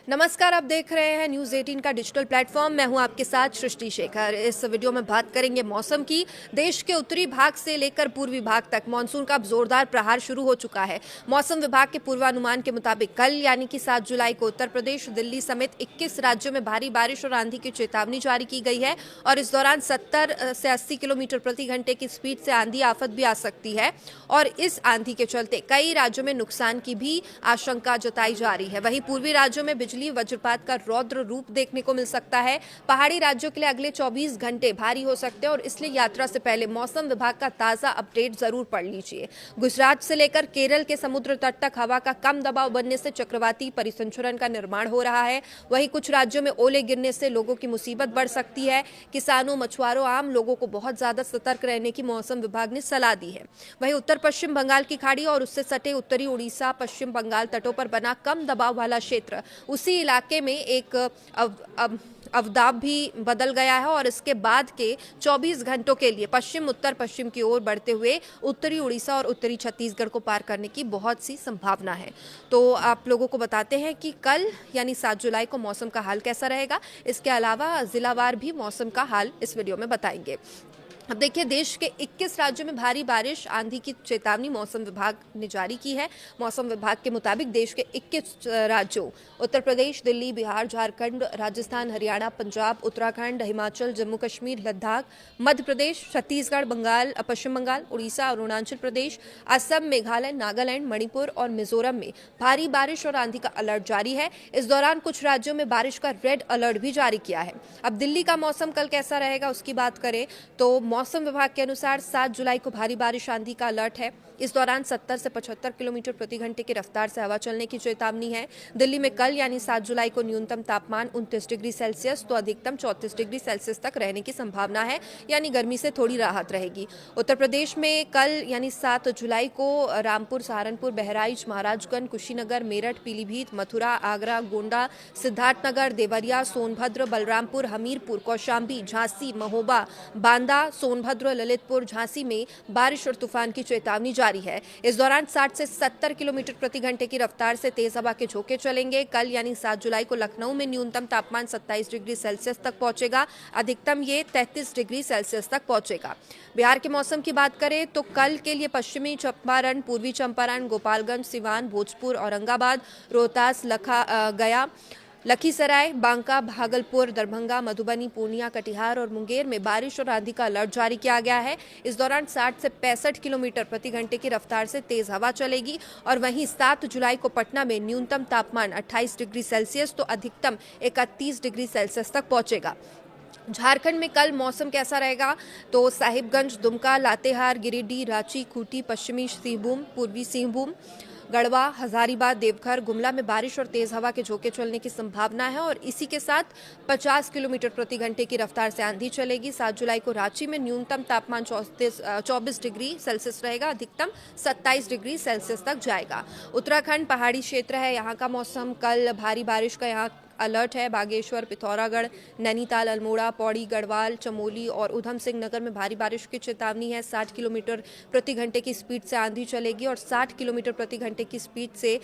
नमस्कार, आप देख रहे हैं न्यूज़ 18 का डिजिटल प्लेटफॉर्म। मैं हूं आपके साथ सृष्टि शेखर। इस वीडियो में बात करेंगे मौसम की। देश के उत्तरी भाग से लेकर पूर्वी भाग तक मानसून का अब जोरदार प्रहार शुरू हो चुका है। मौसम विभाग के पूर्वानुमान के मुताबिक कल यानी कि 7 जुलाई को उत्तर प्रदेश, दिल्ली समेत 21 राज्यों में भारी बारिश और आंधी की चेतावनी जारी की गई है और इस दौरान 70 से 80 किलोमीटर प्रति घंटे की स्पीड से आंधी आफत भी आ सकती है और इस आंधी के चलते कई राज्यों में नुकसान की भी आशंका जताई जा रही है। वहीं पूर्वी राज्यों में बिजली वज्रपात का रौद्र रूप देखने को मिल सकता है। पहाड़ी राज्यों के लिए अगले 24 घंटे भारी हो सकते हैं और इसलिए यात्रा से पहले मौसम विभाग का ताजा अपडेट जरूर पढ़ लीजिए। गुजरात से लेकर केरल के समुद्र तट तक हवा का कम दबाव बनने से चक्रवाती परिसंचरण का निर्माण हो रहा है। वहीं कुछ राज्यों में ओले गिरने से लोगों की मुसीबत बढ़ सकती है। किसानों, मछुआरों, आम लोगों को बहुत ज्यादा सतर्क रहने की मौसम विभाग ने सलाह दी है। वहीं उत्तर पश्चिम बंगाल की खाड़ी और उससे सटे उत्तरी उड़ीसा, पश्चिम बंगाल तटों पर बना कम दबाव वाला क्षेत्र उसी इलाके में एक अवदाब भी बदल गया है और इसके बाद के 24 घंटों के लिए पश्चिम उत्तर पश्चिम की ओर बढ़ते हुए उत्तरी उड़ीसा और उत्तरी छत्तीसगढ़ को पार करने की बहुत सी संभावना है। तो आप लोगों को बताते हैं कि कल यानी 7 जुलाई को मौसम का हाल कैसा रहेगा। इसके अलावा जिलावार भी मौसम का हाल इस वीडियो में बताएंगे। अब देखिए, देश के 21 राज्यों में भारी बारिश, आंधी की चेतावनी मौसम विभाग ने जारी की है। मौसम विभाग के मुताबिक देश के 21 राज्यों उत्तर प्रदेश, दिल्ली, बिहार, झारखंड, राजस्थान, हरियाणा, पंजाब, उत्तराखंड, हिमाचल, जम्मू कश्मीर, लद्दाख, मध्य प्रदेश, छत्तीसगढ़, बंगाल, पश्चिम बंगाल, उड़ीसा, अरुणाचल प्रदेश, असम, मेघालय, नागालैंड, मणिपुर और मिजोरम में भारी बारिश और आंधी का अलर्ट जारी है। इस दौरान कुछ राज्यों में बारिश का रेड अलर्ट भी जारी किया है। अब दिल्ली का मौसम कल कैसा रहेगा उसकी बात करें तो मौसम विभाग के अनुसार 7 जुलाई को भारी बारिश, आंधी का अलर्ट है। इस दौरान 70 से 75 किलोमीटर प्रति घंटे की रफ्तार से हवा चलने की चेतावनी है। दिल्ली में कल यानी 7 जुलाई को न्यूनतम तापमान 29 डिग्री सेल्सियस तो अधिकतम 34 डिग्री सेल्सियस तक रहने की संभावना है, यानी गर्मी से थोड़ी राहत रहेगी। उत्तर प्रदेश में कल यानी 7 जुलाई को रामपुर, सहारनपुर, बहराइच, महाराजगंज, कुशीनगर, मेरठ, पीलीभीत, मथुरा, आगरा, गोंडा, सिद्धार्थनगर, देवरिया, सोनभद्र, बलरामपुर, हमीरपुर, कौशाम्बी, झांसी, महोबा, बांदा, सोनभद्र, ललितपुर, झांसी में बारिश और तूफान की चेतावनी जारी है। इस दौरान 60 से 70 किलोमीटर प्रति घंटे की रफ्तार से तेज हवा के झोंके चलेंगे। कल यानी 7 जुलाई को लखनऊ में न्यूनतम तापमान 27 डिग्री सेल्सियस तक पहुंचेगा, अधिकतम ये 33 डिग्री सेल्सियस तक पहुंचेगा। बिहार के मौसम की बात करें तो कल के लिए पश्चिमी चंपारण, पूर्वी चंपारण, गोपालगंज, सिवान, भोजपुर, औरंगाबाद, रोहतास, गया, लखीसराय, बांका, भागलपुर, दरभंगा, मधुबनी, पूर्णिया, कटिहार और मुंगेर में बारिश और आंधी का अलर्ट जारी किया गया है। इस दौरान 60 से 65 किलोमीटर प्रति घंटे की रफ्तार से तेज हवा चलेगी और वहीं 7 जुलाई को पटना में न्यूनतम तापमान 28 डिग्री सेल्सियस तो अधिकतम 31 डिग्री सेल्सियस तक पहुंचेगा। झारखंड में कल मौसम कैसा रहेगा तो साहिबगंज, दुमका, लातेहार, गिरिडीह, रांची, खूंटी, पश्चिमी सिंहभूम, पूर्वी सिंहभूम, गढ़वा, हजारीबाग, देवघर, गुमला में बारिश और तेज हवा के झोंके चलने की संभावना है और इसी के साथ 50 किलोमीटर प्रति घंटे की रफ्तार से आंधी चलेगी। 7 जुलाई को रांची में न्यूनतम तापमान 24 डिग्री सेल्सियस रहेगा, अधिकतम 27 डिग्री सेल्सियस तक जाएगा। उत्तराखंड पहाड़ी क्षेत्र है, यहाँ का मौसम कल भारी बारिश का यहाँ अलर्ट है। बागेश्वर, पिथौरागढ़, नैनीताल, अल्मोड़ा, पौड़ी, गढ़वाल, चमोली और उधम सिंह नगर में भारी बारिश की चेतावनी है। 60 किलोमीटर प्रति घंटे की स्पीड से आंधी चलेगी और 60 किलोमीटर प्रति घंटे की स्पीड से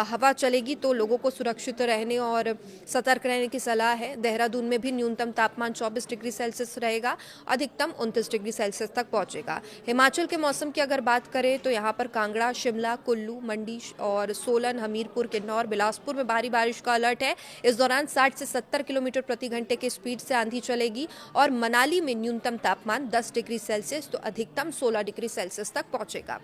हवा चलेगी, तो लोगों को सुरक्षित रहने और सतर्क रहने की सलाह है। देहरादून में भी न्यूनतम तापमान 24 डिग्री सेल्सियस रहेगा, अधिकतम 29 डिग्री सेल्सियस तक पहुंचेगा। हिमाचल के मौसम की अगर बात करें तो यहाँ पर कांगड़ा, शिमला, कुल्लू, मंडी और सोलन, हमीरपुर, किन्नौर, बिलासपुर में भारी बारिश का अलर्ट है। इस दौरान 60 से 70 किलोमीटर प्रति घंटे की स्पीड से आंधी चलेगी और मनाली में न्यूनतम तापमान 10 डिग्री सेल्सियस तो अधिकतम 16 डिग्री सेल्सियस तक पहुंचेगा।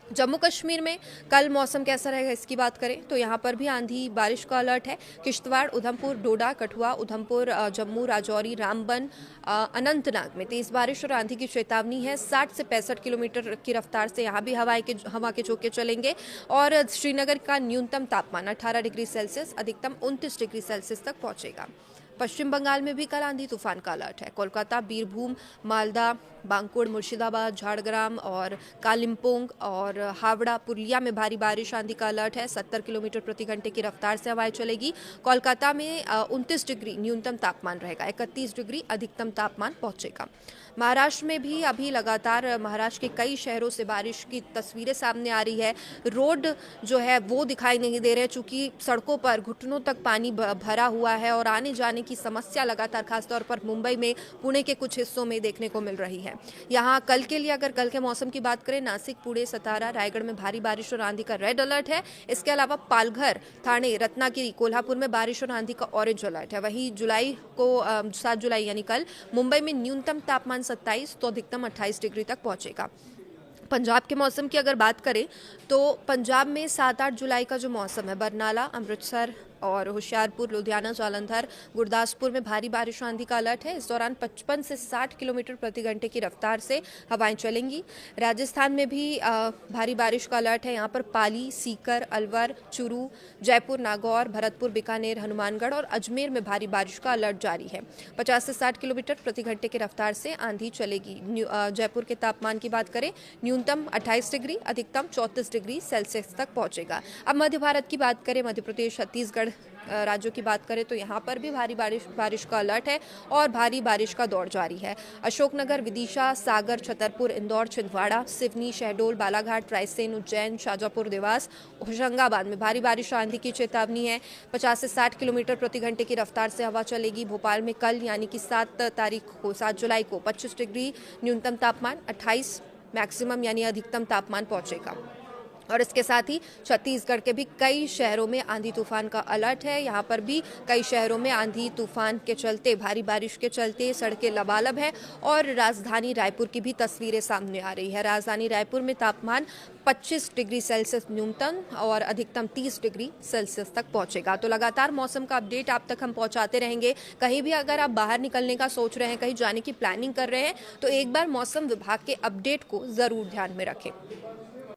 जम्मू कश्मीर में कल मौसम कैसा रहेगा इसकी बात करें तो यहाँ पर भी आंधी बारिश का अलर्ट है। किश्तवाड़, उधमपुर, डोडा, कठुआ, उधमपुर, जम्मू, राजौरी, रामबन, अनंतनाग में तेज बारिश और आंधी की चेतावनी है। 60 से 65 किलोमीटर की रफ्तार से यहाँ भी हवा के झोंके चलेंगे और श्रीनगर का न्यूनतम तापमान 18 डिग्री सेल्सियस, अधिकतम 29 डिग्री सेल्सियस तक पहुंचेगा। पश्चिम बंगाल में भी कल आंधी तूफान का अलर्ट है। कोलकाता, बीरभूम, मालदा, बांकुड़, मुर्शिदाबाद, झारग्राम और कालिम्पोंग और हावड़ा, पुरुलिया में भारी बारिश आंधी का अलर्ट है। 70 किलोमीटर प्रति घंटे की रफ्तार से हवाएं चलेगी। कोलकाता में 29 डिग्री न्यूनतम तापमान रहेगा, 31 डिग्री अधिकतम तापमान पहुंचेगा। महाराष्ट्र में भी अभी लगातार महाराष्ट्र के कई शहरों से बारिश की तस्वीरें सामने आ रही है। रोड जो है वो दिखाई नहीं दे रहे, चूंकि सड़कों पर घुटनों तक पानी भरा हुआ है और आने जाने की समस्या लगातार खासतौर पर मुंबई में, पुणे के कुछ हिस्सों में देखने को मिल रही है। यहाँ कल के लिए अगर कल के मौसम की बात करें, नासिक, पुणे, सतारा, रायगढ़ में भारी बारिश और आंधी का रेड अलर्ट है। इसके अलावा पालघर, ठाणे, रत्नागिरी, कोल्हापुर में बारिश और आंधी का ऑरेंज अलर्ट है। वहीं 7 जुलाई यानी कल मुंबई में न्यूनतम तापमान 27 तो अधिकतम 28 डिग्री तक पहुंचेगा। पंजाब के मौसम की अगर बात करें तो पंजाब में 7-8 जुलाई का जो मौसम है, बरनाला, अमृतसर और होशियारपुर, लुधियाना, जालंधर, गुरदासपुर में भारी बारिश आंधी का अलर्ट है। इस दौरान 55 से 60 किलोमीटर प्रति घंटे की रफ्तार से हवाएं चलेंगी। राजस्थान में भी भारी बारिश का अलर्ट है। यहाँ पर पाली, सीकर, अलवर, चूरू, जयपुर, नागौर, भरतपुर, बीकानेर, हनुमानगढ़ और अजमेर में भारी बारिश का अलर्ट जारी है। 50 से 60 किलोमीटर प्रति घंटे की रफ्तार से आंधी चलेगी। जयपुर के तापमान की बात करें, न्यूनतम 28 डिग्री, अधिकतम 34 डिग्री सेल्सियस तक पहुंचेगा। अब मध्य भारत की बात करें, मध्य प्रदेश, छत्तीसगढ़ राज्यों की बात करें तो यहाँ पर भी भारी बारिश का अलर्ट है और भारी बारिश का दौर जारी है। अशोकनगर, विदिशा, सागर, छतरपुर, इंदौर, छिंदवाड़ा, सिवनी, शहडोल, बालाघाट, रायसेन, उज्जैन, शाजापुर, देवास, होशंगाबाद में भारी बारिश आंधी की चेतावनी है। 50 से 60 किलोमीटर प्रति घंटे की रफ्तार से हवा चलेगी। भोपाल में कल यानी कि 7 जुलाई को 25 डिग्री न्यूनतम तापमान, 28 मैक्सिमम यानी अधिकतम तापमान पहुंचेगा। और इसके साथ ही छत्तीसगढ़ के भी कई शहरों में आंधी तूफान का अलर्ट है। यहाँ पर भी कई शहरों में आंधी तूफान के चलते, भारी बारिश के चलते सड़कें लबालब है और राजधानी रायपुर की भी तस्वीरें सामने आ रही है। राजधानी रायपुर में तापमान 25 डिग्री सेल्सियस न्यूनतम और अधिकतम 30 डिग्री सेल्सियस तक पहुंचेगा। तो लगातार मौसम का अपडेट आप तक हम पहुंचाते रहेंगे। कहीं भी अगर आप बाहर निकलने का सोच रहे हैं, कहीं जाने की प्लानिंग कर रहे हैं, तो एक बार मौसम विभाग के अपडेट को जरूर ध्यान में रखें।